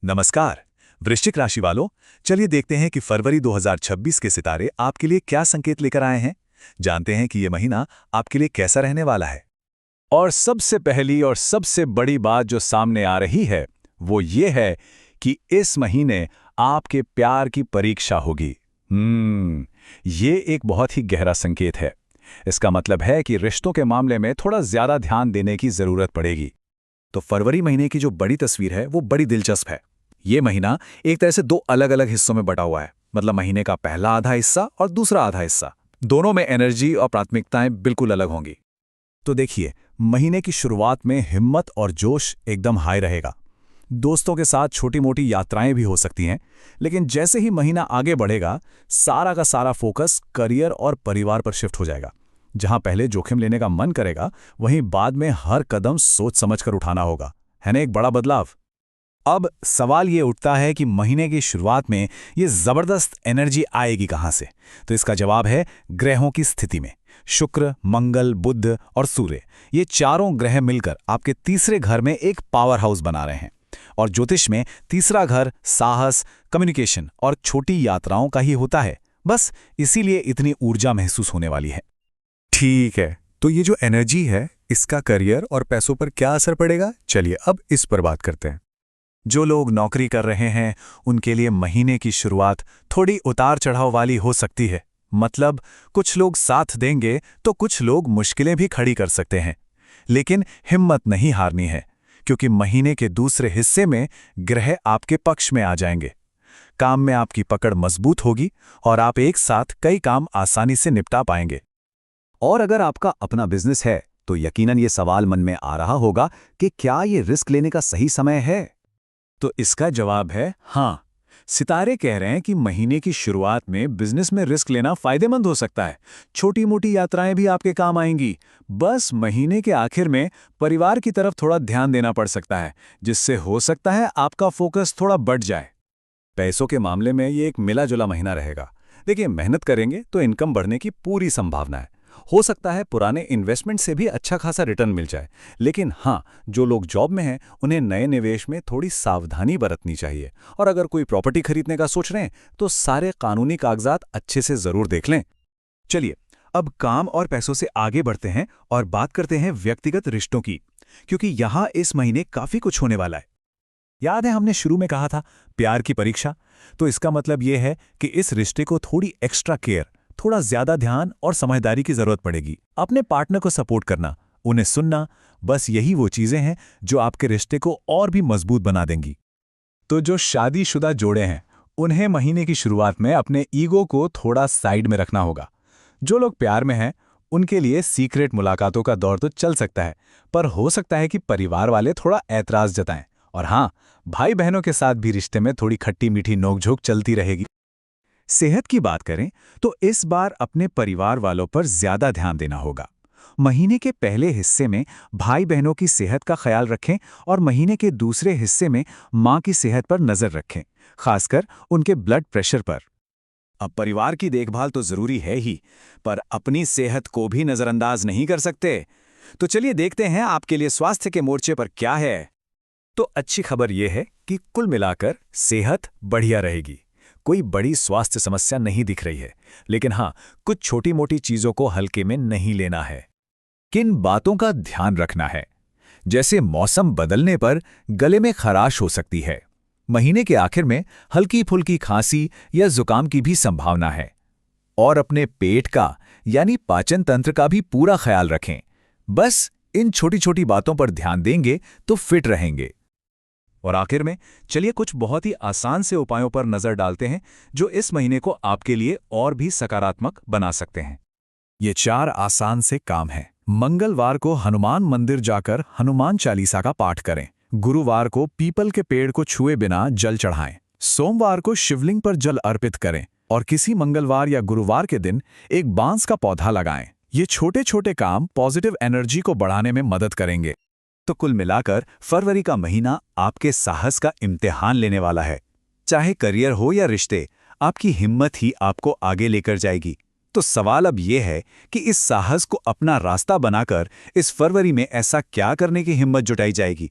नमस्कार वृश्चिक राशि वालों, चलिए देखते हैं कि फरवरी 2026 के सितारे आपके लिए क्या संकेत लेकर आए हैं। जानते हैं कि ये महीना आपके लिए कैसा रहने वाला है। और सबसे पहली और सबसे बड़ी बात जो सामने आ रही है वो ये है कि इस महीने आपके प्यार की परीक्षा होगी। ये एक बहुत ही गहरा संकेत है। इसका मतलब है कि रिश्तों के मामले में थोड़ा ज्यादा ध्यान देने की जरूरत पड़ेगी। तो फरवरी महीने की जो बड़ी तस्वीर है वो बड़ी दिलचस्प है। ये महीना एक तरह से दो अलग अलग हिस्सों में बटा हुआ है। मतलब महीने का पहला आधा हिस्सा और दूसरा आधा हिस्सा, दोनों में एनर्जी और प्राथमिकताएं बिल्कुल अलग होंगी। तो देखिए, महीने की शुरुआत में हिम्मत और जोश एकदम हाई रहेगा। दोस्तों के साथ छोटी मोटी यात्राएं भी हो सकती हैं, लेकिन जैसे ही महीना आगे बढ़ेगा सारा का सारा फोकस करियर और परिवार पर शिफ्ट हो जाएगा। जहां पहले जोखिम लेने का मन करेगा, वहीं बाद में हर कदम सोच समझकर उठाना होगा। है ना एक बड़ा बदलाव। अब सवाल ये उठता है कि महीने की शुरुआत में ये जबरदस्त एनर्जी आएगी कहां से। तो इसका जवाब है ग्रहों की स्थिति में। शुक्र, मंगल, बुध और सूर्य, ये चारों ग्रह मिलकर आपके तीसरे घर में एक पावर हाउस बना रहे हैं। और ज्योतिष में तीसरा घर साहस, कम्युनिकेशन और छोटी यात्राओं का ही होता है। बस इसीलिए इतनी ऊर्जा महसूस होने वाली है। ठीक है, तो ये जो एनर्जी है इसका करियर और पैसों पर क्या असर पड़ेगा, चलिए अब इस पर बात करते हैं। जो लोग नौकरी कर रहे हैं उनके लिए महीने की शुरुआत थोड़ी उतार चढ़ाव वाली हो सकती है। मतलब कुछ लोग साथ देंगे तो कुछ लोग मुश्किलें भी खड़ी कर सकते हैं। लेकिन हिम्मत नहीं हारनी है, क्योंकि महीने के दूसरे हिस्से में ग्रह आपके पक्ष में आ जाएंगे। काम में आपकी पकड़ मजबूत होगी और आप एक साथ कई काम आसानी से निपटा पाएंगे। और अगर आपका अपना बिजनेस है तो यकीनन ये सवाल मन में आ रहा होगा कि क्या ये रिस्क लेने का सही समय है। तो इसका जवाब है हाँ। सितारे कह रहे हैं कि महीने की शुरुआत में बिजनेस में रिस्क लेना फायदेमंद हो सकता है। छोटी मोटी यात्राएं भी आपके काम आएंगी। बस महीने के आखिर में परिवार की तरफ थोड़ा ध्यान देना पड़ सकता है, जिससे हो सकता है आपका फोकस थोड़ा बढ़ जाए। पैसों के मामले में ये एक मिला जुला महीना रहेगा। देखिए, मेहनत करेंगे तो इनकम बढ़ने की पूरी संभावना है। हो सकता है पुराने इन्वेस्टमेंट से भी अच्छा खासा रिटर्न मिल जाए। लेकिन हाँ, जो लोग जॉब में हैं उन्हें नए निवेश में थोड़ी सावधानी बरतनी चाहिए। और अगर कोई प्रॉपर्टी खरीदने का सोच रहे हैं तो सारे कानूनी कागजात अच्छे से जरूर देख लें। चलिए अब काम और पैसों से आगे बढ़ते हैं और बात करते हैं व्यक्तिगत रिश्तों की, क्योंकि यहां इस महीने काफी कुछ होने वाला है। याद है हमने शुरू में कहा था प्यार की परीक्षा। तो इसका मतलब यह है कि इस रिश्ते को थोड़ी एक्स्ट्रा केयर, थोड़ा ज्यादा ध्यान और समझदारी की जरूरत पड़ेगी। अपने पार्टनर को सपोर्ट करना, उन्हें सुनना, बस यही वो चीजें हैं जो आपके रिश्ते को और भी मजबूत बना देंगी। तो जो शादीशुदा जोड़े हैं उन्हें महीने की शुरुआत में अपने ईगो को थोड़ा साइड में रखना होगा। जो लोग प्यार में हैं उनके लिए सीक्रेट मुलाकातों का दौर तो चल सकता है, पर हो सकता है कि परिवार वाले थोड़ा ऐतराज जताएं। और हाँ, भाई बहनों के साथ भी रिश्ते में थोड़ी खट्टी मीठी नोकझोंक चलती रहेगी। सेहत की बात करें तो इस बार अपने परिवार वालों पर ज्यादा ध्यान देना होगा। महीने के पहले हिस्से में भाई बहनों की सेहत का ख्याल रखें और महीने के दूसरे हिस्से में मां की सेहत पर नजर रखें, खासकर उनके ब्लड प्रेशर पर। अब परिवार की देखभाल तो जरूरी है ही, पर अपनी सेहत को भी नजरअंदाज नहीं कर सकते। तो चलिए देखते हैं आपके लिए स्वास्थ्य के मोर्चे पर क्या है। तो अच्छी खबर यह है कि कुल मिलाकर सेहत बढ़िया रहेगी। कोई बड़ी स्वास्थ्य समस्या नहीं दिख रही है, लेकिन हाँ, कुछ छोटी मोटी चीजों को हल्के में नहीं लेना है। किन बातों का ध्यान रखना है? जैसे मौसम बदलने पर गले में खराश हो सकती है। महीने के आखिर में हल्की फुल्की खांसी या जुकाम की भी संभावना है। और अपने पेट का यानी पाचन तंत्र का भी पूरा ख्याल रखें। बस इन छोटी छोटी बातों पर ध्यान देंगे तो फिट रहेंगे। और आखिर में चलिए कुछ बहुत ही आसान से उपायों पर नजर डालते हैं जो इस महीने को आपके लिए और भी सकारात्मक बना सकते हैं। ये 4 आसान से काम हैं। मंगलवार को हनुमान मंदिर जाकर हनुमान चालीसा का पाठ करें। गुरुवार को पीपल के पेड़ को छुए बिना जल चढ़ाएं। सोमवार को शिवलिंग पर जल अर्पित करें और किसी मंगलवार या गुरुवार के दिन एक बांस का पौधा लगाएं। ये छोटे छोटे काम पॉजिटिव एनर्जी को बढ़ाने में मदद करेंगे। तो कुल मिलाकर फरवरी का महीना आपके साहस का इम्तिहान लेने वाला है। चाहे करियर हो या रिश्ते, आपकी हिम्मत ही आपको आगे लेकर जाएगी। तो सवाल अब यह है कि इस साहस को अपना रास्ता बनाकर इस फरवरी में ऐसा क्या करने की हिम्मत जुटाई जाएगी।